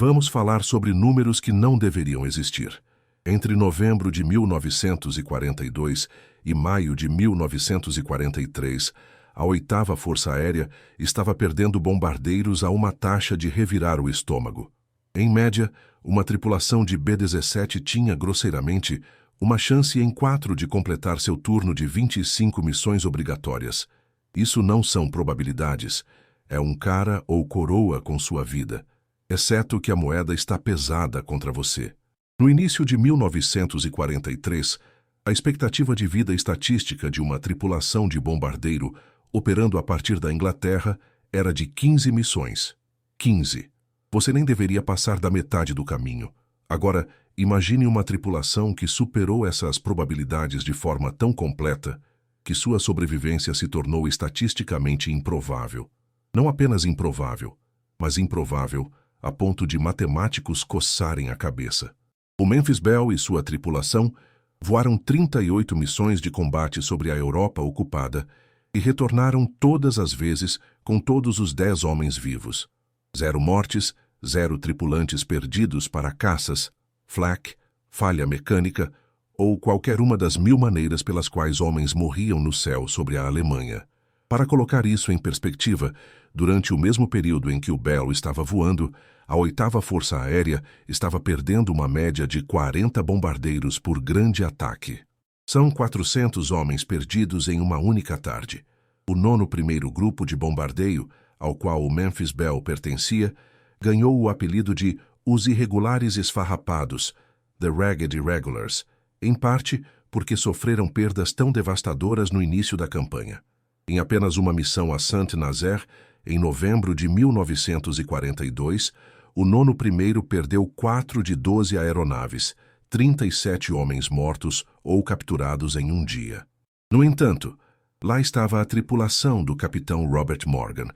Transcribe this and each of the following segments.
Vamos falar sobre números que não deveriam existir. Entre novembro de 1942 e maio de 1943, a 8ª Força Aérea estava perdendo bombardeiros a uma taxa de revirar o estômago. Em média, uma tripulação de B-17 tinha, grosseiramente, uma chance em 4 de completar seu turno de 25 missões obrigatórias. Isso não são probabilidades, é um cara ou coroa com sua vida, exceto que a moeda está pesada contra você. No início de 1943, a expectativa de vida estatística de uma tripulação de bombardeiro operando a partir da Inglaterra era de 15 missões. 15. Você nem deveria passar da metade do caminho. Agora, imagine uma tripulação que superou essas probabilidades de forma tão completa que sua sobrevivência se tornou estatisticamente improvável. Não apenas improvável, mas improvável a ponto de matemáticos coçarem a cabeça. O Memphis Belle e sua tripulação voaram 38 missões de combate sobre a Europa ocupada e retornaram todas as vezes com todos os 10 homens vivos. 0 mortes, 0 tripulantes perdidos para caças, flak, falha mecânica ou qualquer uma das 1000 maneiras pelas quais homens morriam no céu sobre a Alemanha. Para colocar isso em perspectiva, durante o mesmo período em que o Belle estava voando, a 8ª Força Aérea estava perdendo uma média de 40 bombardeiros por grande ataque. São 400 homens perdidos em uma única tarde. O 9º Grupo de Bombardeio, ao qual o Memphis Belle pertencia, ganhou o apelido de Os Irregulares Esfarrapados, The Ragged Irregulars, em parte porque sofreram perdas tão devastadoras no início da campanha. Em apenas uma missão a Saint-Nazaire, em novembro de 1942, o 9º perdeu 4 de 12 aeronaves, 37 homens mortos ou capturados em um dia. No entanto, lá estava a tripulação do capitão Robert Morgan,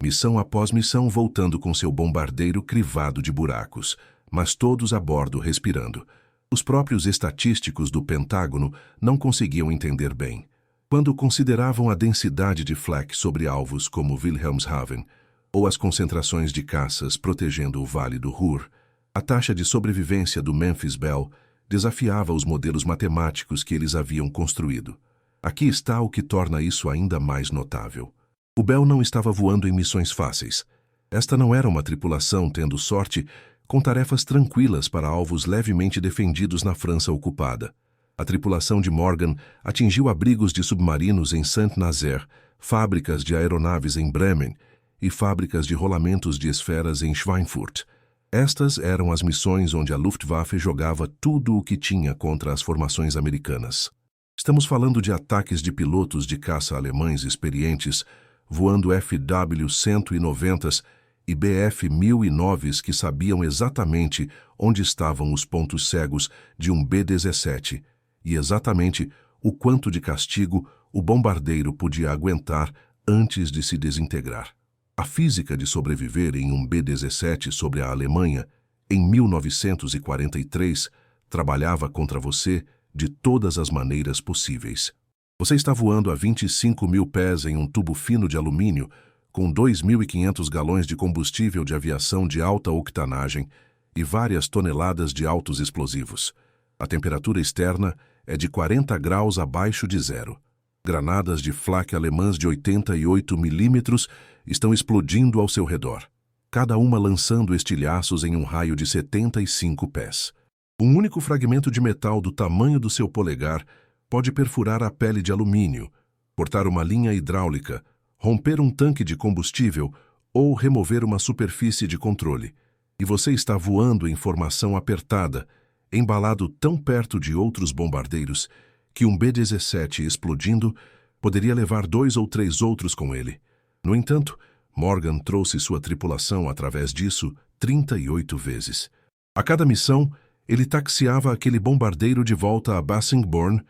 missão após missão voltando com seu bombardeiro crivado de buracos, mas todos a bordo respirando. Os próprios estatísticos do Pentágono não conseguiam entender bem. Quando consideravam a densidade de flak sobre alvos como Wilhelmshaven ou as concentrações de caças protegendo o Vale do Ruhr, a taxa de sobrevivência do Memphis Belle desafiava os modelos matemáticos que eles haviam construído. Aqui está o que torna isso ainda mais notável. O Belle não estava voando em missões fáceis. Esta não era uma tripulação tendo sorte com tarefas tranquilas para alvos levemente defendidos na França ocupada. A tripulação de Morgan atingiu abrigos de submarinos em Saint-Nazaire, fábricas de aeronaves em Bremen e fábricas de rolamentos de esferas em Schweinfurt. Estas eram as missões onde a Luftwaffe jogava tudo o que tinha contra as formações americanas. Estamos falando de ataques de pilotos de caça alemães experientes, voando FW-190s e Bf-1009s que sabiam exatamente onde estavam os pontos cegos de um B-17 e exatamente o quanto de castigo o bombardeiro podia aguentar antes de se desintegrar. A física de sobreviver em um B-17 sobre a Alemanha, em 1943, trabalhava contra você de todas as maneiras possíveis. Você está voando a 25.000 pés em um tubo fino de alumínio, com 2.500 galões de combustível de aviação de alta octanagem e várias toneladas de altos explosivos. A temperatura externa é de 40 graus abaixo de zero. Granadas de flak alemãs de 88 milímetros estão explodindo ao seu redor, cada uma lançando estilhaços em um raio de 75 pés. Um único fragmento de metal do tamanho do seu polegar pode perfurar a pele de alumínio, cortar uma linha hidráulica, romper um tanque de combustível ou remover uma superfície de controle. E você está voando em formação apertada, embalado tão perto de outros bombardeiros que um B-17 explodindo poderia levar 2 ou 3 outros com ele. No entanto, Morgan trouxe sua tripulação através disso 38 vezes. A cada missão, ele taxiava aquele bombardeiro de volta a Bassingbourn,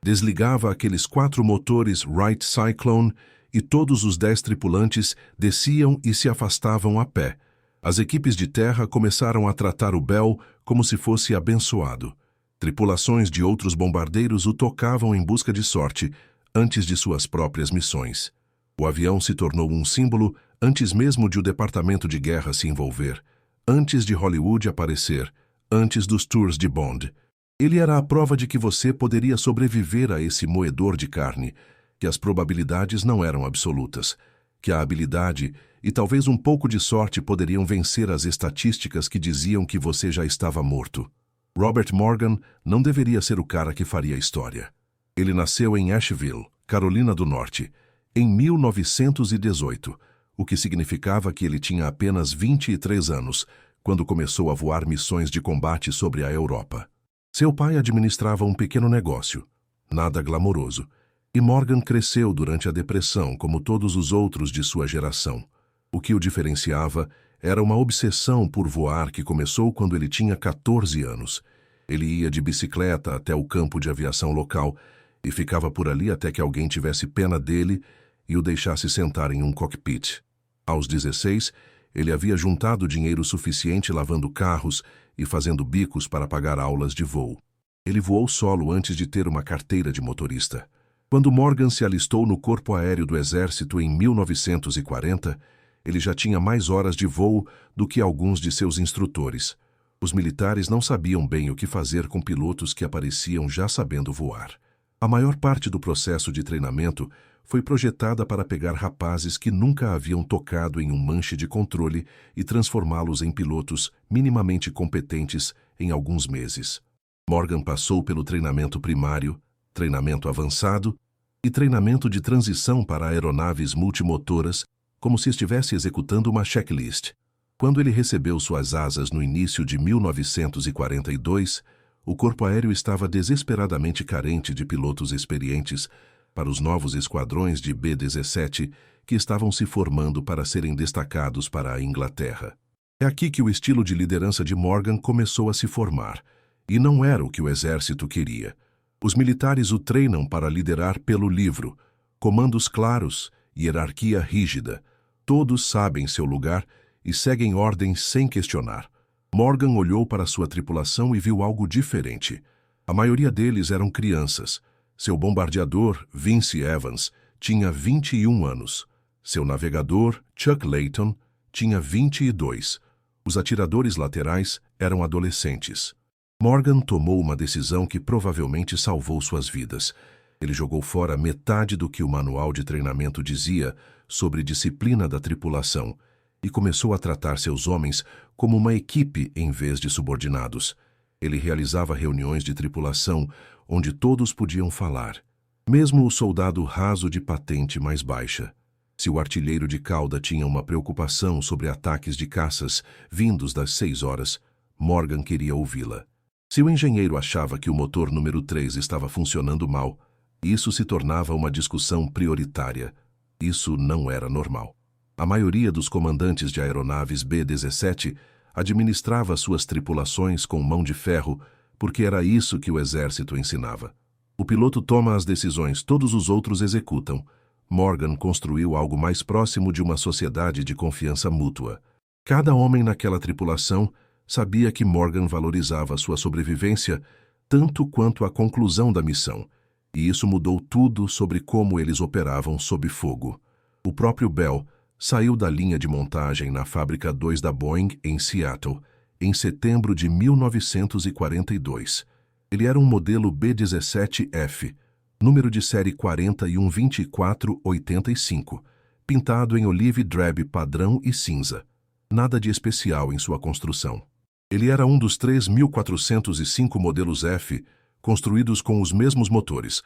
desligava aqueles 4 motores Wright Cyclone e todos os 10 tripulantes desciam e se afastavam a pé. As equipes de terra começaram a tratar o Belle como se fosse abençoado. Tripulações de outros bombardeiros o tocavam em busca de sorte antes de suas próprias missões. O avião se tornou um símbolo antes mesmo de o Departamento de Guerra se envolver, antes de Hollywood aparecer, antes dos tours de Bond. Ele era a prova de que você poderia sobreviver a esse moedor de carne, que as probabilidades não eram absolutas, que a habilidade e talvez um pouco de sorte poderiam vencer as estatísticas que diziam que você já estava morto. Robert Morgan não deveria ser o cara que faria a história. Ele nasceu em Asheville, Carolina do Norte, em 1918, o que significava que ele tinha apenas 23 anos, quando começou a voar missões de combate sobre a Europa. Seu pai administrava um pequeno negócio, nada glamouroso, e Morgan cresceu durante a Depressão como todos os outros de sua geração. O que o diferenciava era uma obsessão por voar que começou quando ele tinha 14 anos. Ele ia de bicicleta até o campo de aviação local e ficava por ali até que alguém tivesse pena dele e o deixasse sentar em um cockpit. Aos 16, ele havia juntado dinheiro suficiente lavando carros e fazendo bicos para pagar aulas de voo. Ele voou solo antes de ter uma carteira de motorista. Quando Morgan se alistou no Corpo Aéreo do Exército em 1940, ele já tinha mais horas de voo do que alguns de seus instrutores. Os militares não sabiam bem o que fazer com pilotos que apareciam já sabendo voar. A maior parte do processo de treinamento foi projetada para pegar rapazes que nunca haviam tocado em um manche de controle e transformá-los em pilotos minimamente competentes em alguns meses. Morgan passou pelo treinamento primário, treinamento avançado e treinamento de transição para aeronaves multimotoras, como se estivesse executando uma checklist. Quando ele recebeu suas asas no início de 1942, o Corpo Aéreo estava desesperadamente carente de pilotos experientes para os novos esquadrões de B-17 que estavam se formando para serem destacados para a Inglaterra. É aqui que o estilo de liderança de Morgan começou a se formar, e não era o que o exército queria. Os militares o treinam para liderar pelo livro, comandos claros, hierarquia rígida. Todos sabem seu lugar e seguem ordens sem questionar. Morgan olhou para sua tripulação e viu algo diferente. A maioria deles eram crianças. Seu bombardeador, Vince Evans, tinha 21 anos. Seu navegador, Chuck Layton, tinha 22. Os atiradores laterais eram adolescentes. Morgan tomou uma decisão que provavelmente salvou suas vidas. Ele jogou fora metade do que o manual de treinamento dizia sobre disciplina da tripulação e começou a tratar seus homens como uma equipe em vez de subordinados. Ele realizava reuniões de tripulação onde todos podiam falar, mesmo o soldado raso de patente mais baixa. Se o artilheiro de cauda tinha uma preocupação sobre ataques de caças vindos das 6 horas, Morgan queria ouvi-la. Se o engenheiro achava que o motor número 3 estava funcionando mal, isso se tornava uma discussão prioritária. Isso não era normal. A maioria dos comandantes de aeronaves B-17 administrava suas tripulações com mão de ferro, porque era isso que o exército ensinava. O piloto toma as decisões, todos os outros executam. Morgan construiu algo mais próximo de uma sociedade de confiança mútua. Cada homem naquela tripulação sabia que Morgan valorizava sua sobrevivência tanto quanto a conclusão da missão, e isso mudou tudo sobre como eles operavam sob fogo. O próprio Bell saiu da linha de montagem na Fábrica 2 da Boeing, em Seattle, em setembro de 1942. Ele era um modelo B-17F, número de série 412485, pintado em olive drab padrão e cinza. Nada de especial em sua construção. Ele era um dos 3.405 modelos F construídos com os mesmos motores,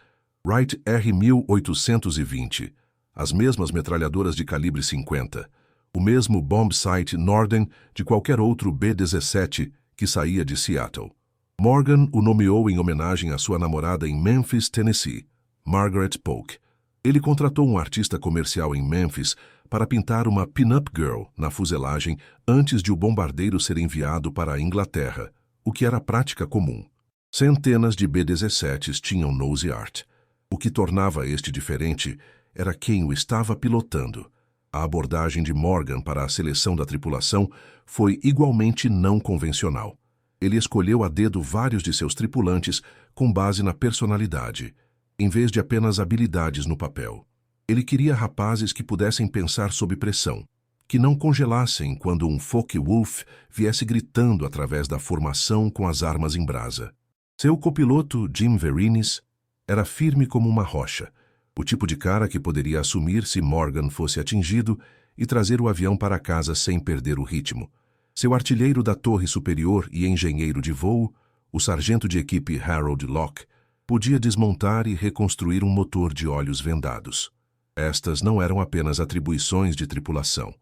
Wright R1820, as mesmas metralhadoras de calibre 50, o mesmo bomb sight Norden de qualquer outro B-17 que saía de Seattle. Morgan o nomeou em homenagem à sua namorada em Memphis, Tennessee, Margaret Polk. Ele contratou um artista comercial em Memphis para pintar uma pin-up girl na fuselagem antes de o bombardeiro ser enviado para a Inglaterra, o que era prática comum. Centenas de B-17s tinham nose art. O que tornava este diferente era quem o estava pilotando. A abordagem de Morgan para a seleção da tripulação foi igualmente não convencional. Ele escolheu a dedo vários de seus tripulantes com base na personalidade, em vez de apenas habilidades no papel. Ele queria rapazes que pudessem pensar sob pressão, que não congelassem quando um Focke-Wulf viesse gritando através da formação com as armas em brasa. Seu copiloto, Jim Verinis, era firme como uma rocha, o tipo de cara que poderia assumir se Morgan fosse atingido e trazer o avião para casa sem perder o ritmo. Seu artilheiro da torre superior e engenheiro de voo, o sargento de equipe Harold Locke, podia desmontar e reconstruir um motor de olhos vendados. Estas não eram apenas atribuições de tripulação.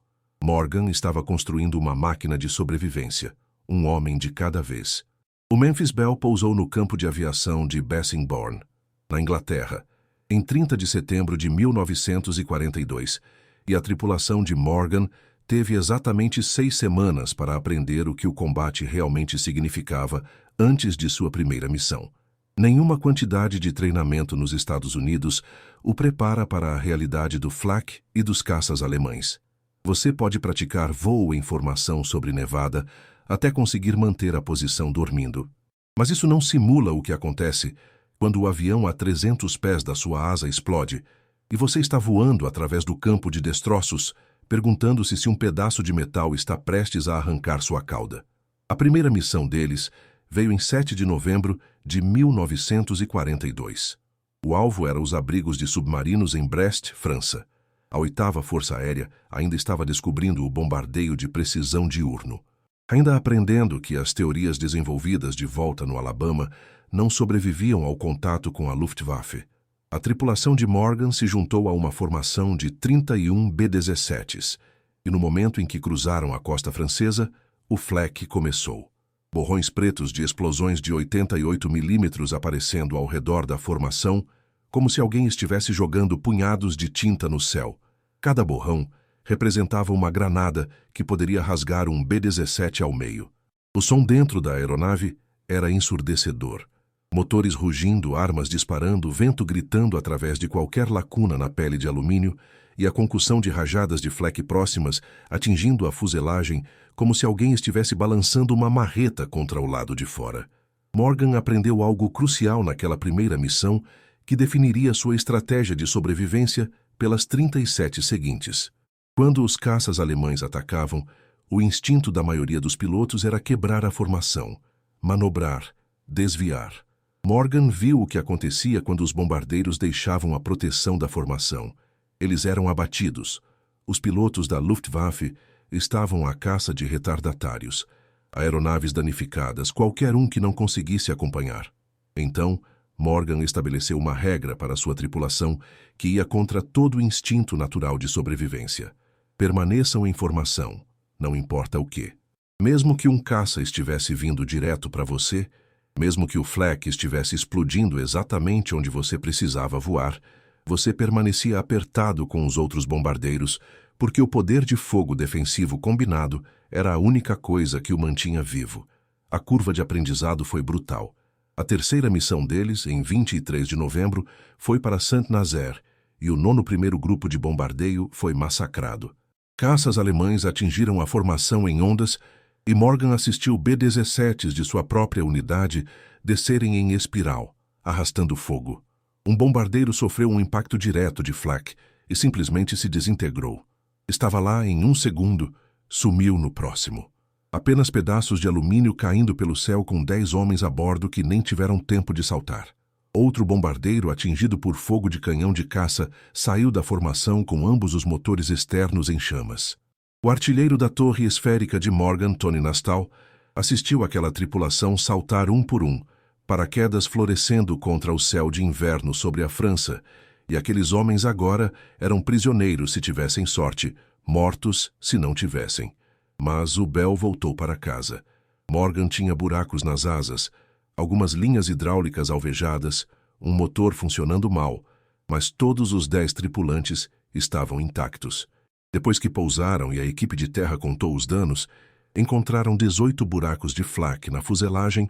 Morgan estava construindo uma máquina de sobrevivência, um homem de cada vez. O Memphis Belle pousou no campo de aviação de Bassingbourn, na Inglaterra, em 30 de setembro de 1942, e a tripulação de Morgan teve exatamente 6 semanas para aprender o que o combate realmente significava antes de sua primeira missão. Nenhuma quantidade de treinamento nos Estados Unidos o prepara para a realidade do flak e dos caças alemães. Você pode praticar voo em formação sobre nevada até conseguir manter a posição dormindo. Mas isso não simula o que acontece quando o avião a 300 pés da sua asa explode e você está voando através do campo de destroços, perguntando-se se um pedaço de metal está prestes a arrancar sua cauda. A primeira missão deles veio em 7 de novembro de 1942. O alvo era os abrigos de submarinos em Brest, França. A 8ª Força Aérea ainda estava descobrindo o bombardeio de precisão diurno. Ainda aprendendo que as teorias desenvolvidas de volta no Alabama não sobreviviam ao contato com a Luftwaffe. A tripulação de Morgan se juntou a uma formação de 31 B-17s, e no momento em que cruzaram a costa francesa, o flak começou. Borrões pretos de explosões de 88 milímetros aparecendo ao redor da formação, como se alguém estivesse jogando punhados de tinta no céu. Cada borrão representava uma granada que poderia rasgar um B-17 ao meio. O som dentro da aeronave era ensurdecedor. Motores rugindo, armas disparando, vento gritando através de qualquer lacuna na pele de alumínio e a concussão de rajadas de flak próximas atingindo a fuselagem como se alguém estivesse balançando uma marreta contra o lado de fora. Morgan aprendeu algo crucial naquela primeira missão que definiria sua estratégia de sobrevivência pelas 37 seguintes. Quando os caças alemães atacavam, o instinto da maioria dos pilotos era quebrar a formação, manobrar, desviar. Morgan viu o que acontecia quando os bombardeiros deixavam a proteção da formação. Eles eram abatidos. Os pilotos da Luftwaffe estavam à caça de retardatários, aeronaves danificadas, qualquer um que não conseguisse acompanhar. Então, Morgan estabeleceu uma regra para sua tripulação que ia contra todo o instinto natural de sobrevivência. Permaneçam em formação, não importa o quê. Mesmo que um caça estivesse vindo direto para você, mesmo que o flak estivesse explodindo exatamente onde você precisava voar, você permanecia apertado com os outros bombardeiros, porque o poder de fogo defensivo combinado era a única coisa que o mantinha vivo. A curva de aprendizado foi brutal. A terceira missão deles, em 23 de novembro, foi para Saint-Nazaire, e o 91º Grupo de Bombardeio foi massacrado. Caças alemães atingiram a formação em ondas e Morgan assistiu B-17s de sua própria unidade descerem em espiral, arrastando fogo. Um bombardeiro sofreu um impacto direto de flak e simplesmente se desintegrou. Estava lá em 1 segundo, sumiu no próximo. Apenas pedaços de alumínio caindo pelo céu com 10 homens a bordo que nem tiveram tempo de saltar. Outro bombardeiro, atingido por fogo de canhão de caça, saiu da formação com ambos os motores externos em chamas. O artilheiro da torre esférica de Morgan, Tony Nassau, assistiu aquela tripulação saltar um por um, paraquedas florescendo contra o céu de inverno sobre a França, e aqueles homens agora eram prisioneiros se tivessem sorte, mortos se não tivessem. Mas o Bell voltou para casa. Morgan tinha buracos nas asas, algumas linhas hidráulicas alvejadas, um motor funcionando mal, mas todos os 10 tripulantes estavam intactos. Depois que pousaram e a equipe de terra contou os danos, encontraram 18 buracos de flak na fuselagem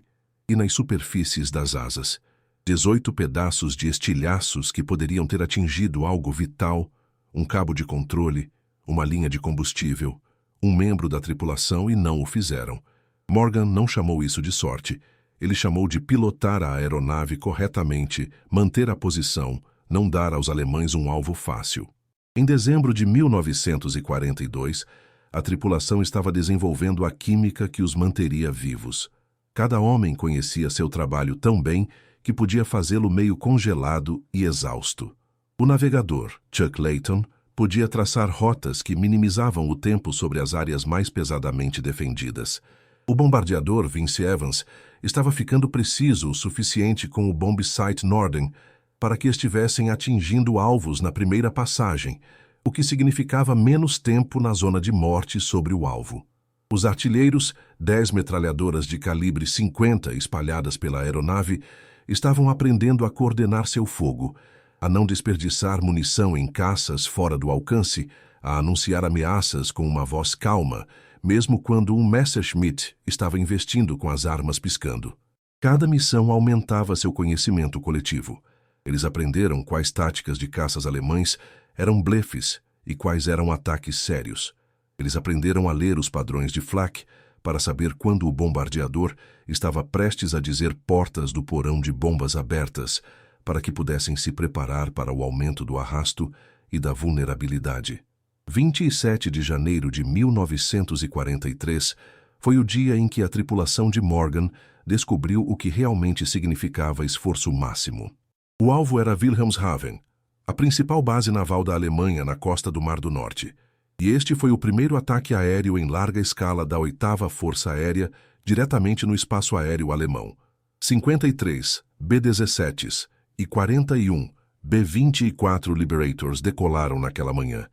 e nas superfícies das asas. 18 pedaços de estilhaços que poderiam ter atingido algo vital, um cabo de controle, uma linha de combustível, um membro da tripulação e não o fizeram. Morgan não chamou isso de sorte. Ele chamou de pilotar a aeronave corretamente, manter a posição, não dar aos alemães um alvo fácil. Em dezembro de 1942, A tripulação estava desenvolvendo a química que os manteria vivos. Cada homem conhecia seu trabalho tão bem que podia fazê-lo meio congelado e exausto. O navegador, Chuck Layton, podia traçar rotas que minimizavam o tempo sobre as áreas mais pesadamente defendidas. O bombardeador Vince Evans estava ficando preciso o suficiente com o Bombsight Norden para que estivessem atingindo alvos na primeira passagem, o que significava menos tempo na zona de morte sobre o alvo. Os artilheiros, 10 metralhadoras de calibre 50 espalhadas pela aeronave, estavam aprendendo a coordenar seu fogo, a não desperdiçar munição em caças fora do alcance, a anunciar ameaças com uma voz calma, mesmo quando um Messerschmitt estava investindo com as armas piscando. Cada missão aumentava seu conhecimento coletivo. Eles aprenderam quais táticas de caças alemães eram blefes e quais eram ataques sérios. Eles aprenderam a ler os padrões de flak para saber quando o bombardeador estava prestes a dizer portas do porão de bombas abertas, para que pudessem se preparar para o aumento do arrasto e da vulnerabilidade. 27 de janeiro de 1943 foi o dia em que a tripulação de Morgan descobriu o que realmente significava esforço máximo. O alvo era Wilhelmshaven, a principal base naval da Alemanha na costa do Mar do Norte, e este foi o primeiro ataque aéreo em larga escala da 8ª Força Aérea diretamente no espaço aéreo alemão. 53 B-17s e 41 B-24 Liberators decolaram naquela manhã,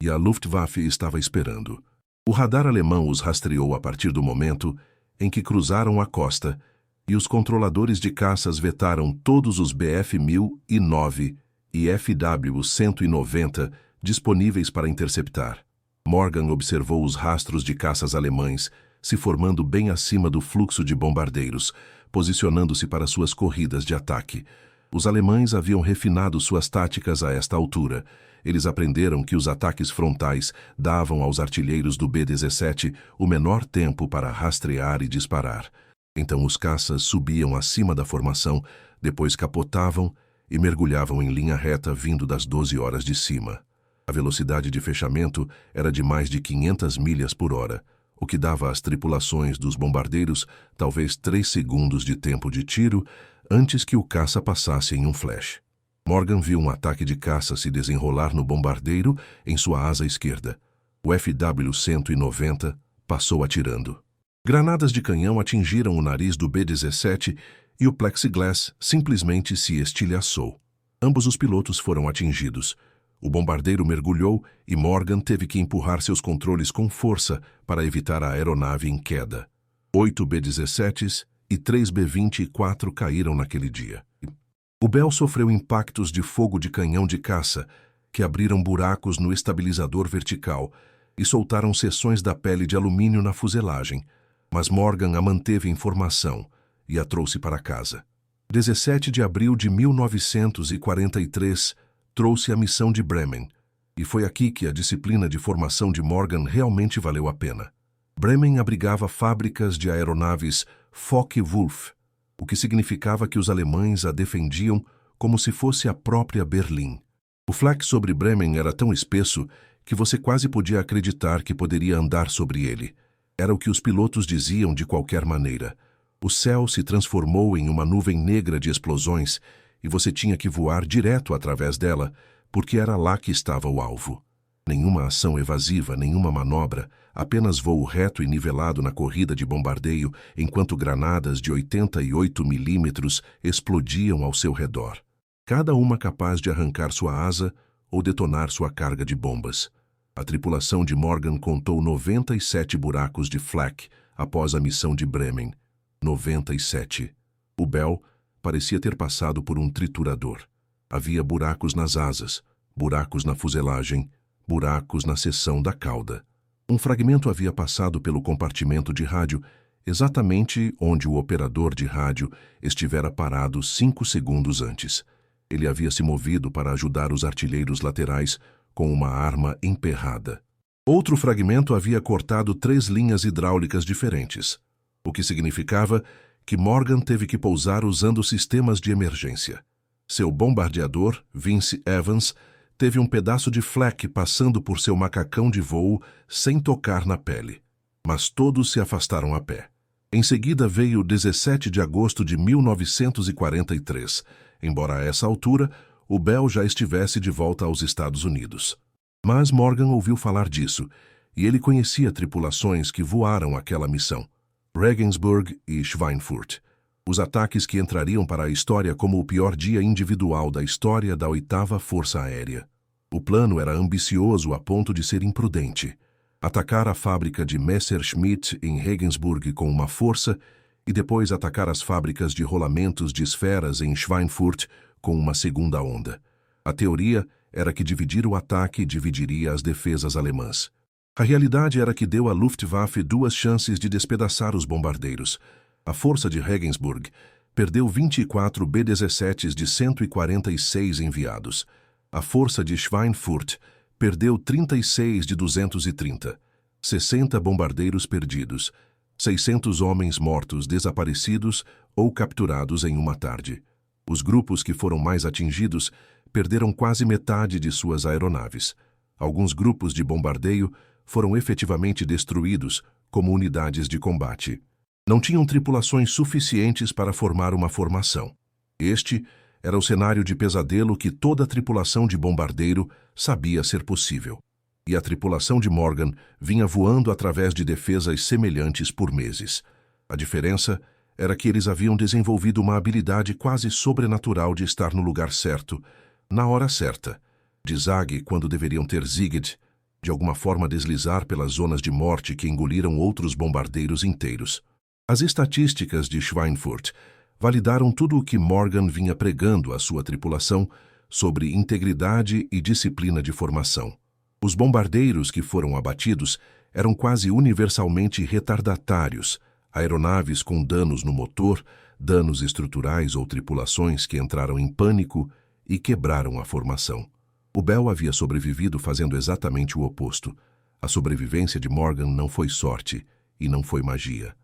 e a Luftwaffe estava esperando. O radar alemão os rastreou a partir do momento em que cruzaram a costa, e os controladores de caças vetaram todos os Bf-1009 e FW-190 disponíveis para interceptar. Morgan observou os rastros de caças alemães se formando bem acima do fluxo de bombardeiros, posicionando-se para suas corridas de ataque. Os alemães haviam refinado suas táticas a esta altura. Eles aprenderam que os ataques frontais davam aos artilheiros do B-17 o menor tempo para rastrear e disparar. Então os caças subiam acima da formação, depois capotavam e mergulhavam em linha reta vindo das 12 horas de cima. A velocidade de fechamento era de mais de 500 milhas por hora, o que dava às tripulações dos bombardeiros talvez 3 segundos de tempo de tiro antes que o caça passasse em um flash. Morgan viu um ataque de caça se desenrolar no bombardeiro em sua asa esquerda. O FW-190 passou atirando. Granadas de canhão atingiram o nariz do B-17 e o plexiglass simplesmente se estilhaçou. Ambos os pilotos foram atingidos. O bombardeiro mergulhou e Morgan teve que empurrar seus controles com força para evitar a aeronave em queda. 8 B-17s e 3 B-24 caíram naquele dia. O Bell sofreu impactos de fogo de canhão de caça que abriram buracos no estabilizador vertical e soltaram seções da pele de alumínio na fuselagem, mas Morgan a manteve em formação e a trouxe para casa. 17 de abril de 1943 trouxe a missão de Bremen, e foi aqui que a disciplina de formação de Morgan realmente valeu a pena. Bremen abrigava fábricas de aeronaves Focke-Wulf, o que significava que os alemães a defendiam como se fosse a própria Berlim. O flak sobre Bremen era tão espesso que você quase podia acreditar que poderia andar sobre ele. Era o que os pilotos diziam de qualquer maneira. O céu se transformou em uma nuvem negra de explosões e você tinha que voar direto através dela, porque era lá que estava o alvo. Nenhuma ação evasiva, nenhuma manobra, apenas voo reto e nivelado na corrida de bombardeio, enquanto granadas de 88 milímetros explodiam ao seu redor, cada uma capaz de arrancar sua asa ou detonar sua carga de bombas. A tripulação de Morgan contou 97 buracos de flak após a missão de Bremen. 97. O Bell parecia ter passado por um triturador. Havia buracos nas asas, buracos na fuselagem, buracos na seção da cauda. Um fragmento havia passado pelo compartimento de rádio, exatamente onde o operador de rádio estivera parado 5 segundos antes. Ele havia se movido para ajudar os artilheiros laterais com uma arma emperrada. Outro fragmento havia cortado 3 linhas hidráulicas diferentes, o que significava que Morgan teve que pousar usando sistemas de emergência. Seu bombardeador, Vince Evans, teve um pedaço de flak passando por seu macacão de voo sem tocar na pele. Mas todos se afastaram a pé. Em seguida veio 17 de agosto de 1943, embora a essa altura o Bell já estivesse de volta aos Estados Unidos. Mas Morgan ouviu falar disso, e ele conhecia tripulações que voaram aquela missão, Regensburg e Schweinfurt, os ataques que entrariam para a história como o pior dia individual da história da 8ª Força Aérea. O plano era ambicioso a ponto de ser imprudente. Atacar a fábrica de Messerschmitt em Regensburg com uma força e depois atacar as fábricas de rolamentos de esferas em Schweinfurt com uma segunda onda. A teoria era que dividir o ataque dividiria as defesas alemãs. A realidade era que deu à Luftwaffe 2 chances de despedaçar os bombardeiros. A força de Regensburg perdeu 24 B-17s de 146 enviados. A força de Schweinfurt perdeu 36 de 230, 60 bombardeiros perdidos, 600 homens mortos, desaparecidos ou capturados em uma tarde. Os grupos que foram mais atingidos perderam quase metade de suas aeronaves. Alguns grupos de bombardeio foram efetivamente destruídos como unidades de combate. Não tinham tripulações suficientes para formar uma formação. Este era o cenário de pesadelo que toda tripulação de bombardeiro sabia ser possível. E a tripulação de Morgan vinha voando através de defesas semelhantes por meses. A diferença era que eles haviam desenvolvido uma habilidade quase sobrenatural de estar no lugar certo, na hora certa, de zague quando deveriam ter zigged, de alguma forma deslizar pelas zonas de morte que engoliram outros bombardeiros inteiros. As estatísticas de Schweinfurt validaram tudo o que Morgan vinha pregando à sua tripulação sobre integridade e disciplina de formação. Os bombardeiros que foram abatidos eram quase universalmente retardatários, aeronaves com danos no motor, danos estruturais ou tripulações que entraram em pânico e quebraram a formação. O Bell havia sobrevivido fazendo exatamente o oposto. A sobrevivência de Morgan não foi sorte e não foi magia.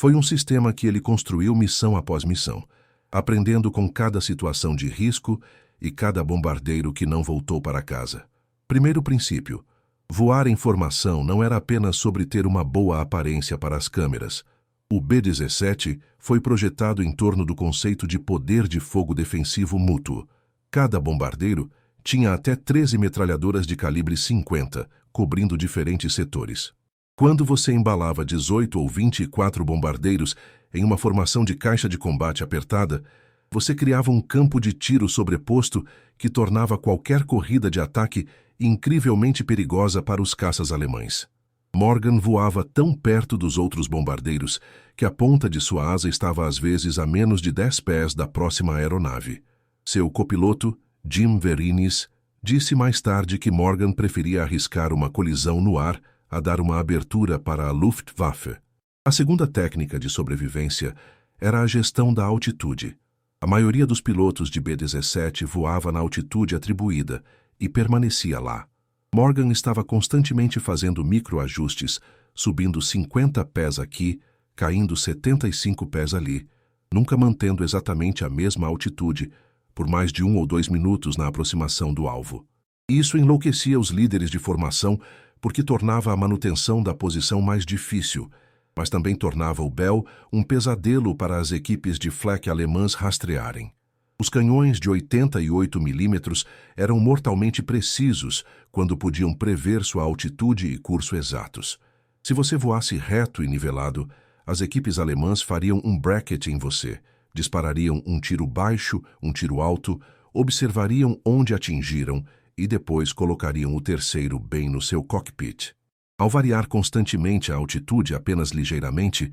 Foi um sistema que ele construiu missão após missão, aprendendo com cada situação de risco e cada bombardeiro que não voltou para casa. Primeiro princípio: voar em formação não era apenas sobre ter uma boa aparência para as câmeras. O B-17 foi projetado em torno do conceito de poder de fogo defensivo mútuo. Cada bombardeiro tinha até 13 metralhadoras de calibre 50, cobrindo diferentes setores. Quando você embalava 18 ou 24 bombardeiros em uma formação de caixa de combate apertada, você criava um campo de tiro sobreposto que tornava qualquer corrida de ataque incrivelmente perigosa para os caças alemães. Morgan voava tão perto dos outros bombardeiros que a ponta de sua asa estava às vezes a menos de 10 pés da próxima aeronave. Seu copiloto, Jim Verinis, disse mais tarde que Morgan preferia arriscar uma colisão no ar a dar uma abertura para a Luftwaffe. A segunda técnica de sobrevivência era a gestão da altitude. A maioria dos pilotos de B-17 voava na altitude atribuída e permanecia lá. Morgan estava constantemente fazendo microajustes, subindo 50 pés aqui, caindo 75 pés ali, nunca mantendo exatamente a mesma altitude, por mais de 1 ou 2 minutos na aproximação do alvo. Isso enlouquecia os líderes de formação porque tornava a manutenção da posição mais difícil, mas também tornava o Bell um pesadelo para as equipes de flak alemãs rastrearem. Os canhões de 88 mm eram mortalmente precisos quando podiam prever sua altitude e curso exatos. Se você voasse reto e nivelado, as equipes alemãs fariam um bracket em você, disparariam um tiro baixo, um tiro alto, observariam onde atingiram e depois colocariam o terceiro bem no seu cockpit. Ao variar constantemente a altitude apenas ligeiramente,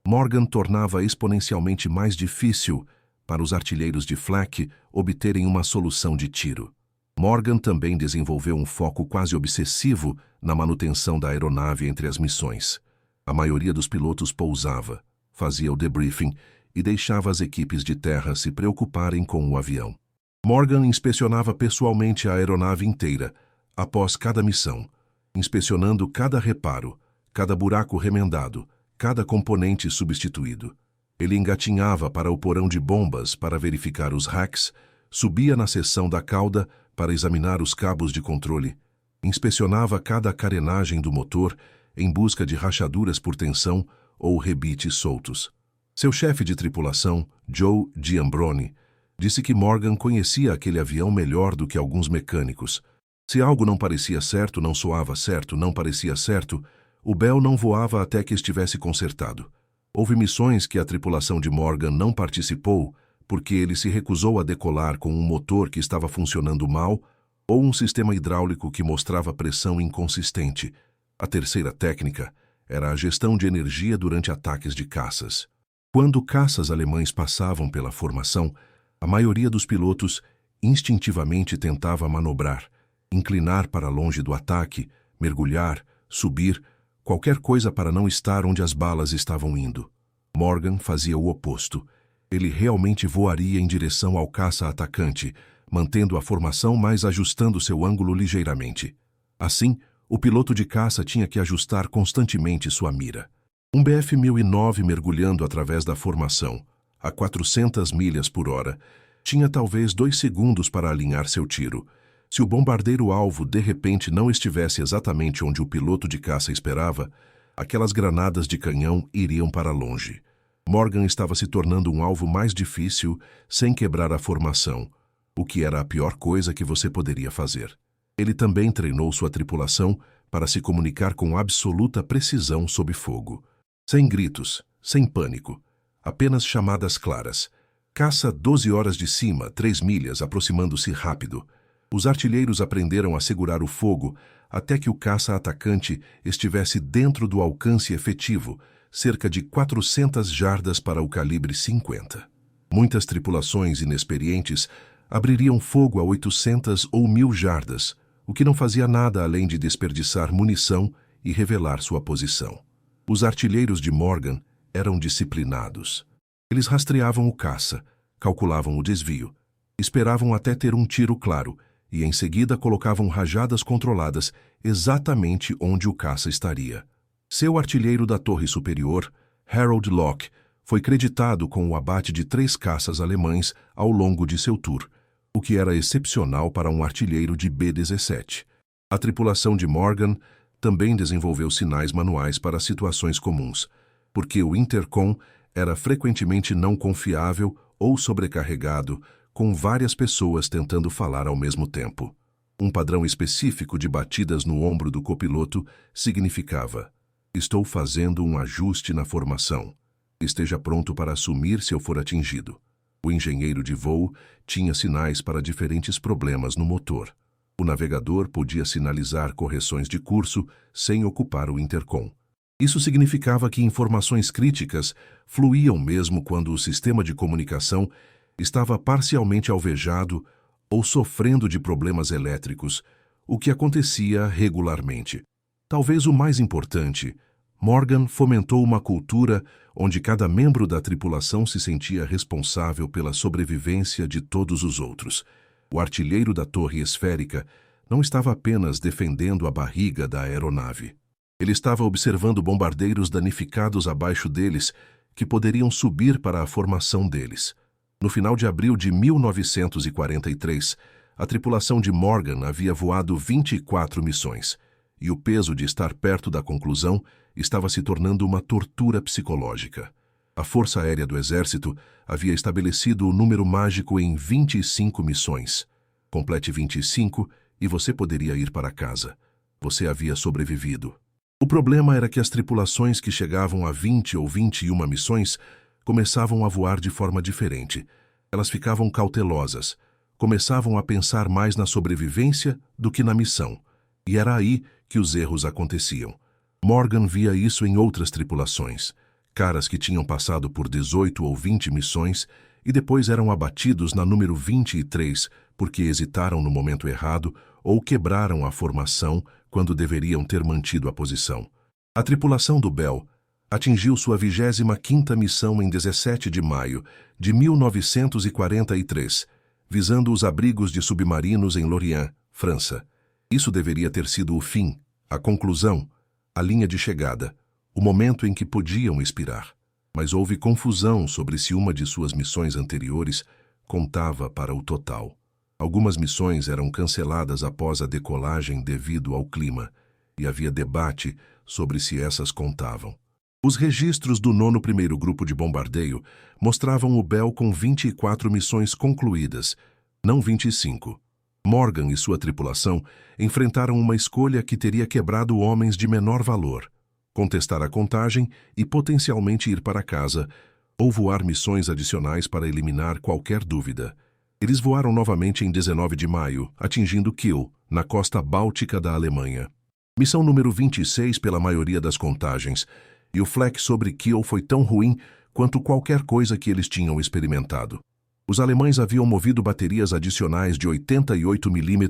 Morgan tornava exponencialmente mais difícil para os artilheiros de flak obterem uma solução de tiro. Morgan também desenvolveu um foco quase obsessivo na manutenção da aeronave entre as missões. A maioria dos pilotos pousava, fazia o debriefing e deixava as equipes de terra se preocuparem com o avião. Morgan inspecionava pessoalmente a aeronave inteira, após cada missão, inspecionando cada reparo, cada buraco remendado, cada componente substituído. Ele engatinhava para o porão de bombas para verificar os racks, subia na seção da cauda para examinar os cabos de controle. Inspecionava cada carenagem do motor em busca de rachaduras por tensão ou rebites soltos. Seu chefe de tripulação, Joe Giambrone, disse que Morgan conhecia aquele avião melhor do que alguns mecânicos. Se algo não parecia certo, não soava certo, não parecia certo, o Bell não voava até que estivesse consertado. Houve missões que a tripulação de Morgan não participou porque ele se recusou a decolar com um motor que estava funcionando mal ou um sistema hidráulico que mostrava pressão inconsistente. A terceira técnica era a gestão de energia durante ataques de caças. Quando caças alemães passavam pela formação, a maioria dos pilotos instintivamente tentava manobrar, inclinar para longe do ataque, mergulhar, subir, qualquer coisa para não estar onde as balas estavam indo. Morgan fazia o oposto. Ele realmente voaria em direção ao caça-atacante, mantendo a formação mas ajustando seu ângulo ligeiramente. Assim, o piloto de caça tinha que ajustar constantemente sua mira. Um Bf-1009 mergulhando através da formação, a 400 milhas por hora, tinha talvez 2 segundos para alinhar seu tiro. Se o bombardeiro-alvo de repente não estivesse exatamente onde o piloto de caça esperava, aquelas granadas de canhão iriam para longe. Morgan estava se tornando um alvo mais difícil sem quebrar a formação, o que era a pior coisa que você poderia fazer. Ele também treinou sua tripulação para se comunicar com absoluta precisão sob fogo. Sem gritos, sem pânico, apenas chamadas claras. Caça 12 horas de cima, 3 milhas, aproximando-se rápido. Os artilheiros aprenderam a segurar o fogo até que o caça-atacante estivesse dentro do alcance efetivo, cerca de 400 jardas para o calibre 50. Muitas tripulações inexperientes abririam fogo a 800 ou 1000 jardas, o que não fazia nada além de desperdiçar munição e revelar sua posição. Os artilheiros de Morgan eram disciplinados. Eles rastreavam o caça, calculavam o desvio, esperavam até ter um tiro claro e em seguida colocavam rajadas controladas exatamente onde o caça estaria. Seu artilheiro da torre superior, Harold Locke, foi creditado com o abate de 3 caças alemães ao longo de seu tour, o que era excepcional para um artilheiro de B-17. A tripulação de Morgan também desenvolveu sinais manuais para situações comuns, porque o intercom era frequentemente não confiável ou sobrecarregado, com várias pessoas tentando falar ao mesmo tempo. Um padrão específico de batidas no ombro do copiloto significava: estou fazendo um ajuste na formação. Esteja pronto para assumir se eu for atingido. O engenheiro de voo tinha sinais para diferentes problemas no motor. O navegador podia sinalizar correções de curso sem ocupar o intercom. Isso significava que informações críticas fluíam mesmo quando o sistema de comunicação estava parcialmente alvejado ou sofrendo de problemas elétricos, o que acontecia regularmente. Talvez o mais importante, Morgan fomentou uma cultura onde cada membro da tripulação se sentia responsável pela sobrevivência de todos os outros. O artilheiro da torre esférica não estava apenas defendendo a barriga da aeronave. Ele estava observando bombardeiros danificados abaixo deles que poderiam subir para a formação deles. No final de abril de 1943, a tripulação de Morgan havia voado 24 missões, e o peso de estar perto da conclusão estava se tornando uma tortura psicológica. A Força Aérea do Exército havia estabelecido o número mágico em 25 missões. Complete 25 e você poderia ir para casa. Você havia sobrevivido. O problema era que as tripulações que chegavam a 20 ou 21 missões começavam a voar de forma diferente. Elas ficavam cautelosas, começavam a pensar mais na sobrevivência do que na missão. E era aí que os erros aconteciam. Morgan via isso em outras tripulações. Caras que tinham passado por 18 ou 20 missões e depois eram abatidos na número 23 porque hesitaram no momento errado ou quebraram a formação quando deveriam ter mantido a posição. A tripulação do Bell atingiu sua 25ª missão em 17 de maio de 1943, visando os abrigos de submarinos em Lorient, França. Isso deveria ter sido o fim, a conclusão, a linha de chegada, o momento em que podiam expirar. Mas houve confusão sobre se uma de suas missões anteriores contava para o total. Algumas missões eram canceladas após a decolagem devido ao clima, e havia debate sobre se essas contavam. Os registros do 91º Grupo de Bombardeio mostravam o Bell com 24 missões concluídas, não 25. Morgan e sua tripulação enfrentaram uma escolha que teria quebrado homens de menor valor: contestar a contagem e potencialmente ir para casa, ou voar missões adicionais para eliminar qualquer dúvida. Eles voaram novamente em 19 de maio, atingindo Kiel, na costa báltica da Alemanha. Missão número 26 pela maioria das contagens, e o flak sobre Kiel foi tão ruim quanto qualquer coisa que eles tinham experimentado. Os alemães haviam movido baterias adicionais de 88 mm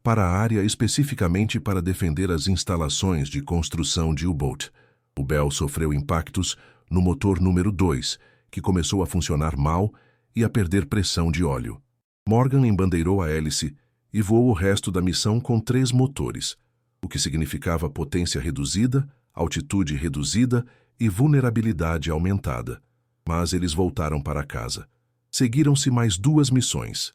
para a área especificamente para defender as instalações de construção de U-Boat. O Bell sofreu impactos no motor número 2, que começou a funcionar mal e a perder pressão de óleo. Morgan embandeirou a hélice e voou o resto da missão com 3 motores, o que significava potência reduzida, altitude reduzida e vulnerabilidade aumentada. Mas eles voltaram para casa. Seguiram-se mais 2 missões: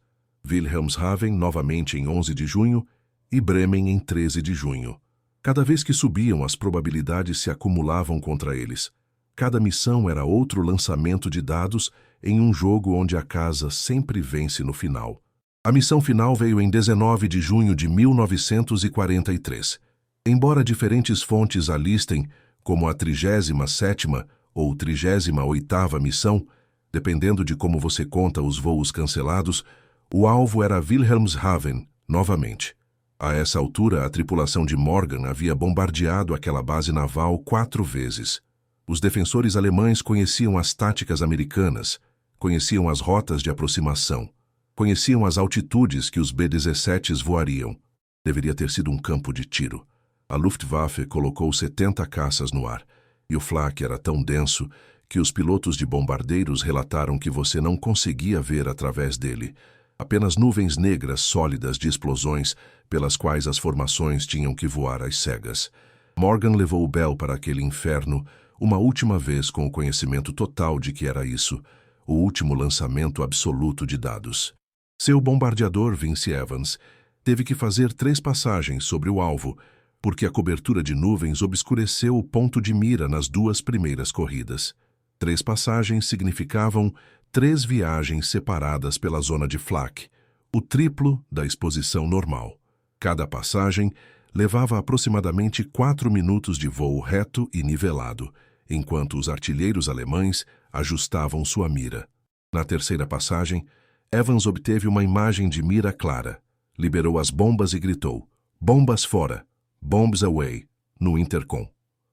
Wilhelmshaven novamente em 11 de junho e Bremen em 13 de junho. Cada vez que subiam, as probabilidades se acumulavam contra eles. Cada missão era outro lançamento de dados em um jogo onde a casa sempre vence no final. A missão final veio em 19 de junho de 1943. Embora diferentes fontes a listem como a 37ª ou 38ª missão, dependendo de como você conta os voos cancelados, o alvo era Wilhelmshaven, novamente. A essa altura, a tripulação de Morgan havia bombardeado aquela base naval 4 vezes. Os defensores alemães conheciam as táticas americanas, conheciam as rotas de aproximação, conheciam as altitudes que os B-17s voariam. Deveria ter sido um campo de tiro. A Luftwaffe colocou 70 caças no ar, e o flak era tão denso que os pilotos de bombardeiros relataram que você não conseguia ver através dele, apenas nuvens negras sólidas de explosões pelas quais as formações tinham que voar às cegas. Morgan levou o Bell para aquele inferno uma última vez com o conhecimento total de que era isso, o último lançamento absoluto de dados. Seu bombardeador, Vince Evans, teve que fazer 3 passagens sobre o alvo, porque a cobertura de nuvens obscureceu o ponto de mira nas 2 primeiras corridas. 3 passagens significavam 3 viagens separadas pela zona de flak, o triplo da exposição normal. Cada passagem levava aproximadamente 4 minutos de voo reto e nivelado, enquanto os artilheiros alemães ajustavam sua mira. Na 3ª passagem, Evans obteve uma imagem de mira clara, liberou as bombas e gritou: "Bombas fora! Bombs away!" no intercom.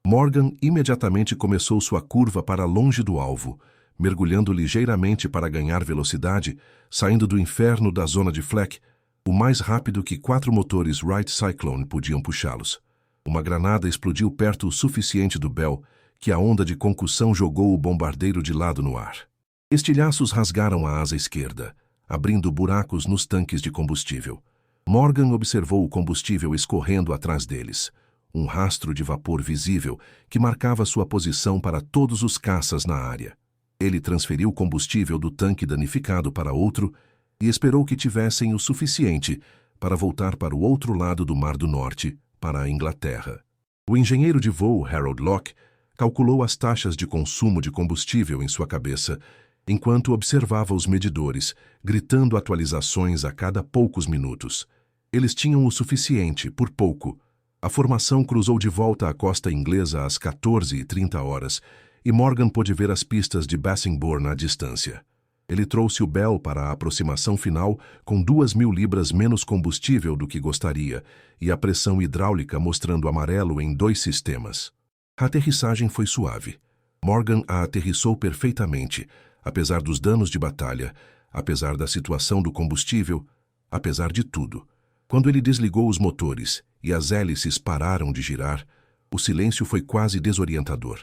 Morgan imediatamente começou sua curva para longe do alvo, mergulhando ligeiramente para ganhar velocidade, saindo do inferno da zona de flak, o mais rápido que 4 motores Wright Cyclone podiam puxá-los. Uma granada explodiu perto o suficiente do Bell que a onda de concussão jogou o bombardeiro de lado no ar. Estilhaços rasgaram a asa esquerda, abrindo buracos nos tanques de combustível. Morgan observou o combustível escorrendo atrás deles, um rastro de vapor visível que marcava sua posição para todos os caças na área. Ele transferiu o combustível do tanque danificado para outro e esperou que tivessem o suficiente para voltar para o outro lado do Mar do Norte, para a Inglaterra. O engenheiro de voo Harold Locke calculou as taxas de consumo de combustível em sua cabeça, enquanto observava os medidores, gritando atualizações a cada poucos minutos. Eles tinham o suficiente, por pouco. A formação cruzou de volta a costa inglesa às 14h30 e Morgan pôde ver as pistas de Bassingbourn à distância. Ele trouxe o Bell para a aproximação final com 2.000 libras menos combustível do que gostaria e a pressão hidráulica mostrando amarelo em 2 sistemas. A aterrissagem foi suave. Morgan a aterrissou perfeitamente, apesar dos danos de batalha, apesar da situação do combustível, apesar de tudo. Quando ele desligou os motores e as hélices pararam de girar, o silêncio foi quase desorientador.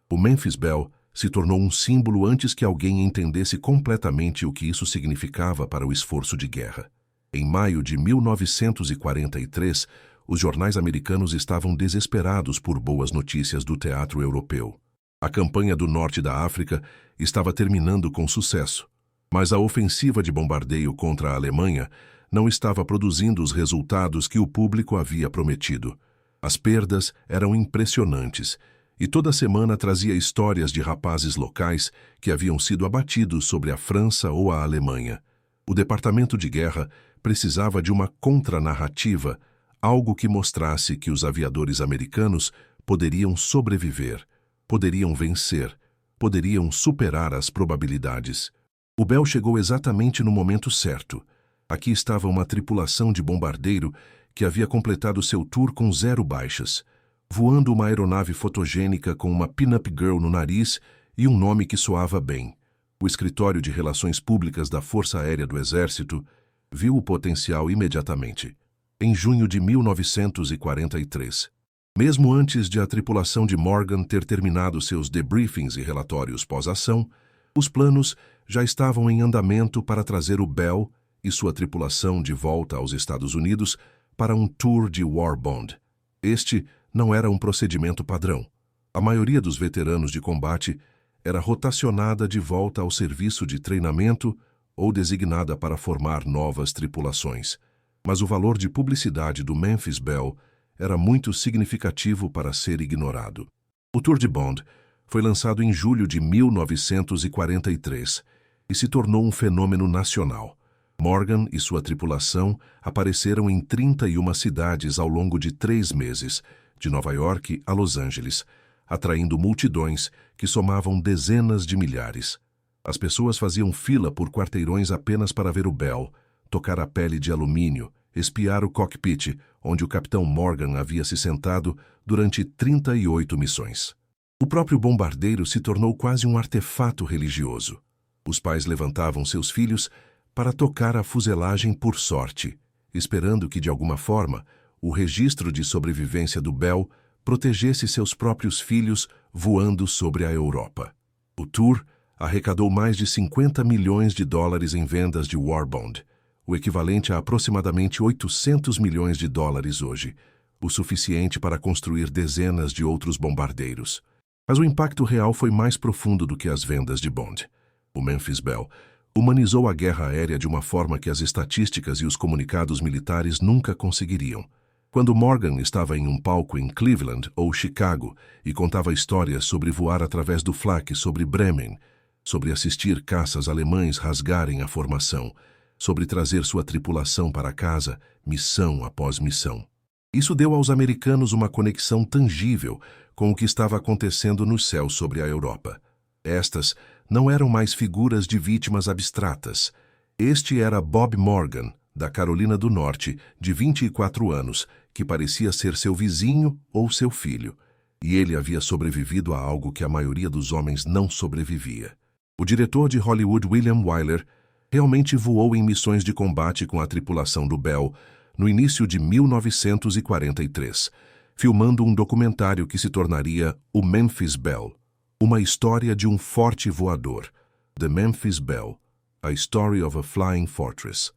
O Memphis Bell se tornou um símbolo antes que alguém entendesse completamente o que isso significava para o esforço de guerra. Em maio de 1943, os jornais americanos estavam desesperados por boas notícias do teatro europeu. A campanha do norte da África estava terminando com sucesso, mas a ofensiva de bombardeio contra a Alemanha não estava produzindo os resultados que o público havia prometido. As perdas eram impressionantes, e toda semana trazia histórias de rapazes locais que haviam sido abatidos sobre a França ou a Alemanha. O Departamento de Guerra precisava de uma contranarrativa, algo que mostrasse que os aviadores americanos poderiam sobreviver, poderiam vencer, poderiam superar as probabilidades. O Bell chegou exatamente no momento certo. Aqui estava uma tripulação de bombardeiro que havia completado seu tour com 0 baixas, voando uma aeronave fotogênica com uma pin-up girl no nariz e um nome que soava bem. O Escritório de Relações Públicas da Força Aérea do Exército viu o potencial imediatamente. Em junho de 1943, mesmo antes de a tripulação de Morgan ter terminado seus debriefings e relatórios pós-ação, os planos já estavam em andamento para trazer o Bell e sua tripulação de volta aos Estados Unidos para um tour de War Bond. Este não era um procedimento padrão. A maioria dos veteranos de combate era rotacionada de volta ao serviço de treinamento ou designada para formar novas tripulações. Mas o valor de publicidade do Memphis Bell era muito significativo para ser ignorado. O Tour de Bond foi lançado em julho de 1943 e se tornou um fenômeno nacional. Morgan e sua tripulação apareceram em 31 cidades ao longo de 3 meses, de Nova York a Los Angeles, atraindo multidões que somavam dezenas de milhares. As pessoas faziam fila por quarteirões apenas para ver o Bell, tocar a pele de alumínio, espiar o cockpit, onde o capitão Morgan havia se sentado durante 38 missões. O próprio bombardeiro se tornou quase um artefato religioso. Os pais levantavam seus filhos para tocar a fuselagem por sorte, esperando que, de alguma forma, o registro de sobrevivência do Bell protegesse seus próprios filhos voando sobre a Europa. O tour arrecadou mais de 50 milhões de dólares em vendas de War Bond, o equivalente a aproximadamente 800 milhões de dólares hoje, o suficiente para construir dezenas de outros bombardeiros. Mas o impacto real foi mais profundo do que as vendas de Bond. O Memphis Bell humanizou a guerra aérea de uma forma que as estatísticas e os comunicados militares nunca conseguiriam. Quando Morgan estava em um palco em Cleveland ou Chicago e contava histórias sobre voar através do flak sobre Bremen, sobre assistir caças alemães rasgarem a formação, sobre trazer sua tripulação para casa, missão após missão. Isso deu aos americanos uma conexão tangível com o que estava acontecendo no céu sobre a Europa. Estas não eram mais figuras de vítimas abstratas. Este era Bob Morgan, da Carolina do Norte, de 24 anos, que parecia ser seu vizinho ou seu filho. E ele havia sobrevivido a algo que a maioria dos homens não sobrevivia. O diretor de Hollywood, William Wyler, realmente voou em missões de combate com a tripulação do Bell no início de 1943, filmando um documentário que se tornaria o Memphis Bell, uma história de um forte voador, The Memphis Bell, A Story of a Flying Fortress.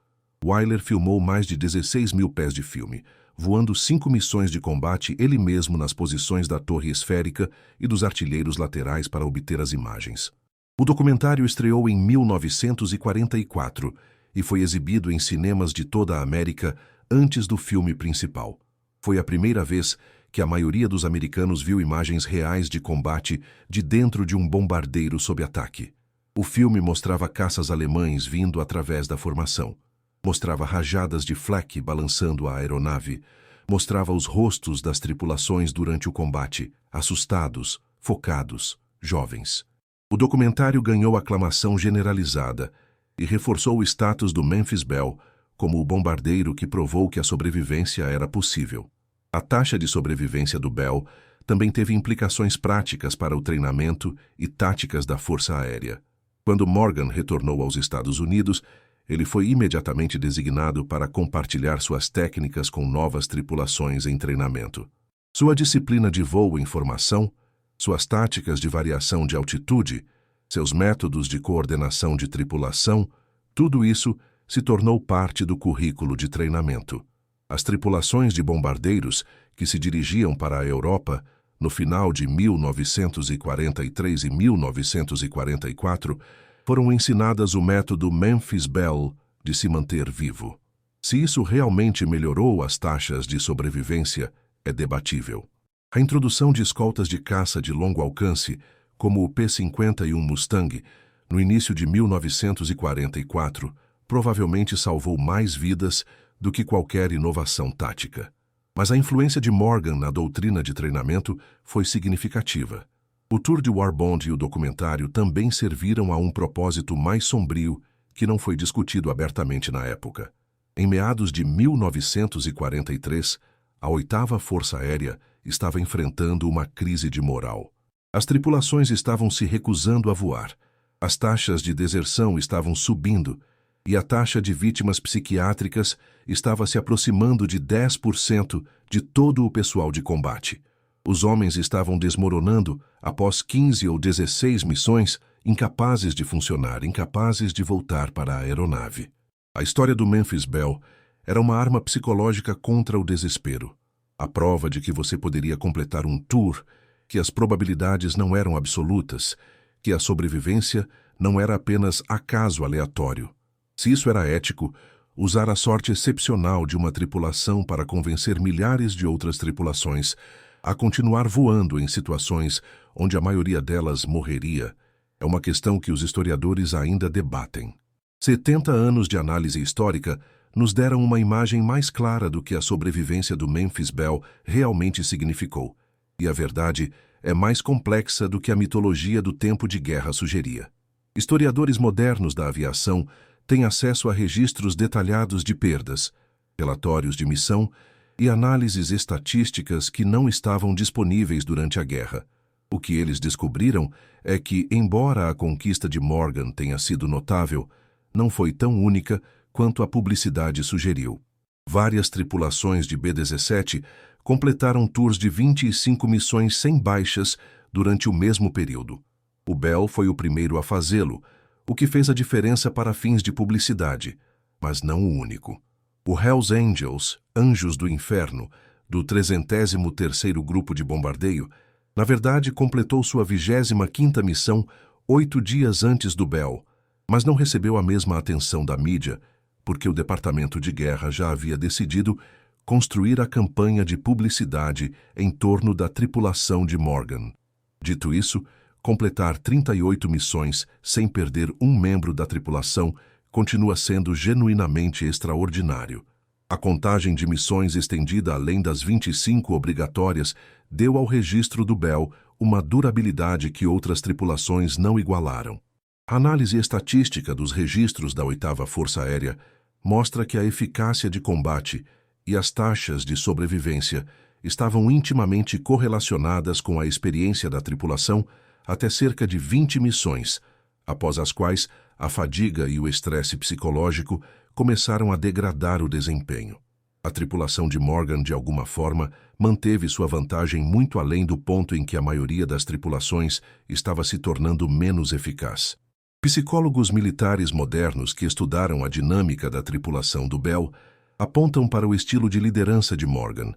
Wyler filmou mais de 16 mil pés de filme, voando 5 missões de combate ele mesmo nas posições da torre esférica e dos artilheiros laterais para obter as imagens. O documentário estreou em 1944 e foi exibido em cinemas de toda a América antes do filme principal. Foi a primeira vez que a maioria dos americanos viu imagens reais de combate de dentro de um bombardeiro sob ataque. O filme mostrava caças alemães vindo através da formação. Mostrava rajadas de flak balançando a aeronave. Mostrava os rostos das tripulações durante o combate, assustados, focados, jovens. O documentário ganhou aclamação generalizada e reforçou o status do Memphis Bell como o bombardeiro que provou que a sobrevivência era possível. A taxa de sobrevivência do Bell também teve implicações práticas para o treinamento e táticas da Força Aérea. Quando Morgan retornou aos Estados Unidos, ele foi imediatamente designado para compartilhar suas técnicas com novas tripulações em treinamento. Sua disciplina de voo em formação, suas táticas de variação de altitude, seus métodos de coordenação de tripulação, tudo isso se tornou parte do currículo de treinamento. As tripulações de bombardeiros que se dirigiam para a Europa no final de 1943 e 1944 foram ensinadas o método Memphis Bell de se manter vivo. Se isso realmente melhorou as taxas de sobrevivência, é debatível. A introdução de escoltas de caça de longo alcance, como o P-51 Mustang, no início de 1944, provavelmente salvou mais vidas do que qualquer inovação tática. Mas a influência de Morgan na doutrina de treinamento foi significativa. O Tour de Warbond e o documentário também serviram a um propósito mais sombrio que não foi discutido abertamente na época. Em meados de 1943, a 8ª Força Aérea estava enfrentando uma crise de moral. As tripulações estavam se recusando a voar, as taxas de deserção estavam subindo e a taxa de vítimas psiquiátricas estava se aproximando de 10% de todo o pessoal de combate. Os homens estavam desmoronando após 15 ou 16 missões, incapazes de funcionar, incapazes de voltar para a aeronave. A história do Memphis Belle era uma arma psicológica contra o desespero. A prova de que você poderia completar um tour, que as probabilidades não eram absolutas, que a sobrevivência não era apenas acaso aleatório. Se isso era ético, usar a sorte excepcional de uma tripulação para convencer milhares de outras tripulações a continuar voando em situações onde a maioria delas morreria, é uma questão que os historiadores ainda debatem. 70 anos de análise histórica nos deram uma imagem mais clara do que a sobrevivência do Memphis Belle realmente significou, e a verdade é mais complexa do que a mitologia do tempo de guerra sugeria. Historiadores modernos da aviação têm acesso a registros detalhados de perdas, relatórios de missão e análises estatísticas que não estavam disponíveis durante a guerra. O que eles descobriram é que, embora a conquista de Morgan tenha sido notável, não foi tão única quanto a publicidade sugeriu. Várias tripulações de B-17 completaram tours de 25 missões sem baixas durante o mesmo período. O Belle foi o primeiro a fazê-lo, o que fez a diferença para fins de publicidade, mas não o único. O Hells Angels, Anjos do Inferno, do 303º Grupo de Bombardeio, na verdade completou sua 25ª missão 8 dias antes do Belle, mas não recebeu a mesma atenção da mídia, porque o Departamento de Guerra já havia decidido construir a campanha de publicidade em torno da tripulação de Morgan. Dito isso, completar 38 missões sem perder um membro da tripulação continua sendo genuinamente extraordinário. A contagem de missões estendida além das 25 obrigatórias deu ao registro do Belle uma durabilidade que outras tripulações não igualaram. A análise estatística dos registros da 8ª Força Aérea mostra que a eficácia de combate e as taxas de sobrevivência estavam intimamente correlacionadas com a experiência da tripulação até cerca de 20 missões, após as quais a fadiga e o estresse psicológico começaram a degradar o desempenho. A tripulação de Morgan, de alguma forma, manteve sua vantagem muito além do ponto em que a maioria das tripulações estava se tornando menos eficaz. Psicólogos militares modernos que estudaram a dinâmica da tripulação do Belle apontam para o estilo de liderança de Morgan,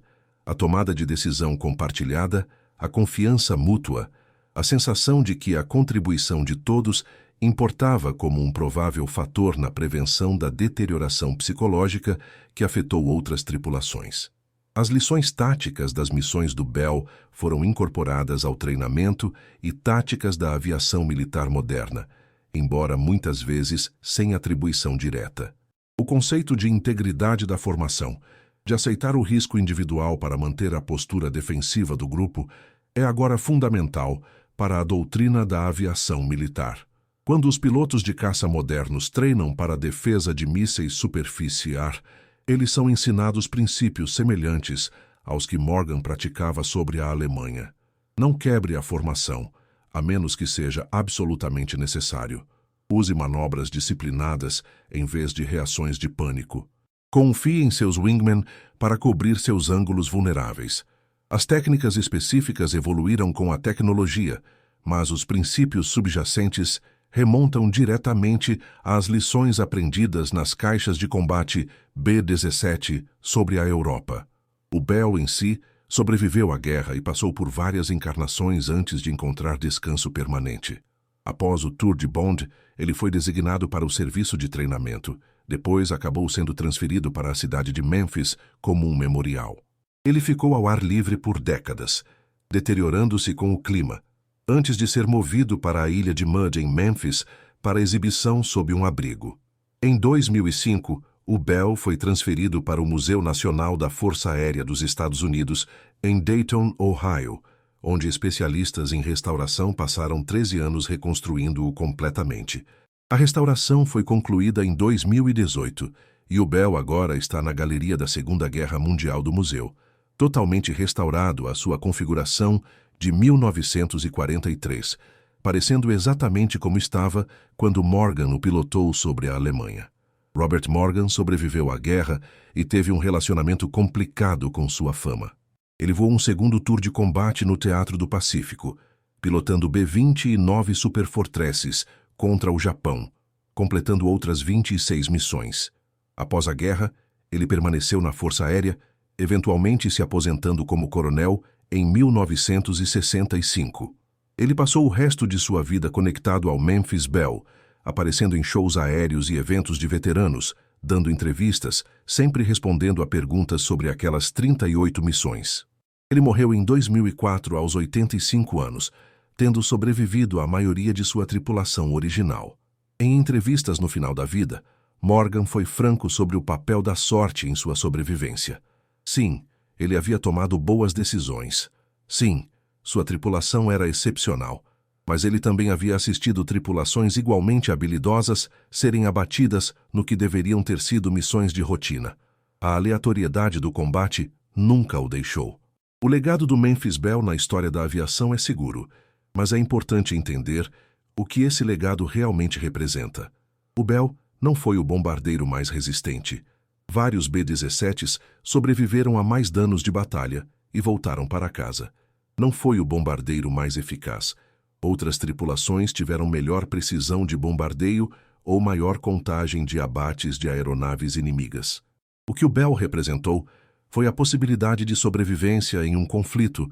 a tomada de decisão compartilhada, a confiança mútua, a sensação de que a contribuição de todos importava como um provável fator na prevenção da deterioração psicológica que afetou outras tripulações. As lições táticas das missões do Belle foram incorporadas ao treinamento e táticas da aviação militar moderna, embora muitas vezes sem atribuição direta. O conceito de integridade da formação, de aceitar o risco individual para manter a postura defensiva do grupo, é agora fundamental para a doutrina da aviação militar. Quando os pilotos de caça modernos treinam para a defesa de mísseis superfície-ar, eles são ensinados princípios semelhantes aos que Morgan praticava sobre a Alemanha. Não quebre a formação, a menos que seja absolutamente necessário. Use manobras disciplinadas em vez de reações de pânico. Confie em seus wingmen para cobrir seus ângulos vulneráveis. As técnicas específicas evoluíram com a tecnologia, mas os princípios subjacentes remontam diretamente às lições aprendidas nas caixas de combate B-17 sobre a Europa. O Belle em si sobreviveu à guerra e passou por várias encarnações antes de encontrar descanso permanente. Após o Tour de Bond, ele foi designado para o serviço de treinamento, Depois acabou sendo transferido para a cidade de Memphis como um memorial. Ele ficou ao ar livre por décadas, deteriorando-se com o clima, antes de ser movido para a ilha de Mud em Memphis para exibição sob um abrigo. Em 2005, o Bell foi transferido para o Museu Nacional da Força Aérea dos Estados Unidos, em Dayton, Ohio, onde especialistas em restauração passaram 13 anos reconstruindo-o completamente. A restauração foi concluída em 2018 e o Bell agora está na galeria da Segunda Guerra Mundial do museu, totalmente restaurado à sua configuração de 1943, parecendo exatamente como estava quando Morgan o pilotou sobre a Alemanha. Robert Morgan sobreviveu à guerra e teve um relacionamento complicado com sua fama. Ele voou um segundo tour de combate no Teatro do Pacífico, pilotando B-20 e 9 Superfortresses contra o Japão, completando outras 26 missões. Após a guerra, ele permaneceu na Força Aérea, eventualmente se aposentando como coronel em 1965. Ele passou o resto de sua vida conectado ao Memphis Bell, aparecendo em shows aéreos e eventos de veteranos, dando entrevistas, sempre respondendo a perguntas sobre aquelas 38 missões. Ele morreu em 2004 aos 85 anos, tendo sobrevivido à maioria de sua tripulação original. Em entrevistas no final da vida, Morgan foi franco sobre o papel da sorte em sua sobrevivência. Sim, ele havia tomado boas decisões. Sim, sua tripulação era excepcional, mas ele também havia assistido tripulações igualmente habilidosas serem abatidas no que deveriam ter sido missões de rotina. A aleatoriedade do combate nunca o deixou. O legado do Memphis Bell na história da aviação é seguro, mas é importante entender o que esse legado realmente representa. O Bell não foi o bombardeiro mais resistente. Vários B-17s sobreviveram a mais danos de batalha e voltaram para casa. Não foi o bombardeiro mais eficaz. Outras tripulações tiveram melhor precisão de bombardeio ou maior contagem de abates de aeronaves inimigas. O que o Bell representou foi a possibilidade de sobrevivência em um conflito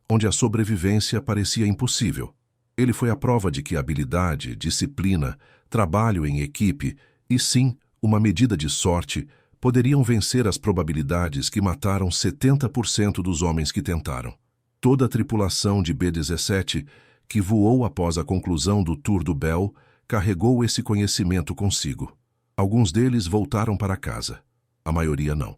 onde a sobrevivência parecia impossível. Ele foi a prova de que habilidade, disciplina, trabalho em equipe e, sim, uma medida de sorte poderiam vencer as probabilidades que mataram 70% dos homens que tentaram. Toda a tripulação de B-17 que voou após a conclusão do Tour do Bell carregou esse conhecimento consigo. Alguns deles voltaram para casa. A maioria não.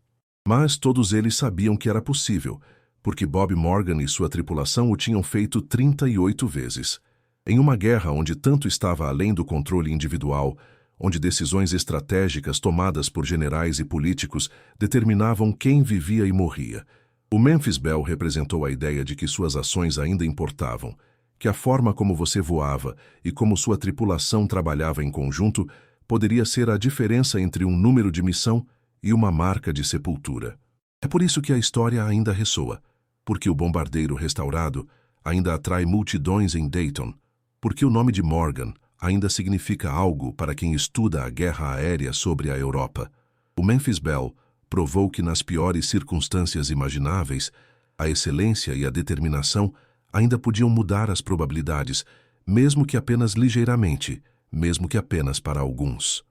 Mas todos eles sabiam que era possível, porque Bob Morgan e sua tripulação o tinham feito 38 vezes. Em uma guerra onde tanto estava além do controle individual, onde decisões estratégicas tomadas por generais e políticos determinavam quem vivia e morria, o Memphis Bell representou a ideia de que suas ações ainda importavam, que a forma como você voava e como sua tripulação trabalhava em conjunto poderia ser a diferença entre um número de missão e uma marca de sepultura. É por isso que a história ainda ressoa, porque o bombardeiro restaurado ainda atrai multidões em Dayton, porque o nome de Morgan ainda significa algo para quem estuda a guerra aérea sobre a Europa. O Memphis Bell provou que nas piores circunstâncias imagináveis, a excelência e a determinação ainda podiam mudar as probabilidades, mesmo que apenas ligeiramente, mesmo que apenas para alguns.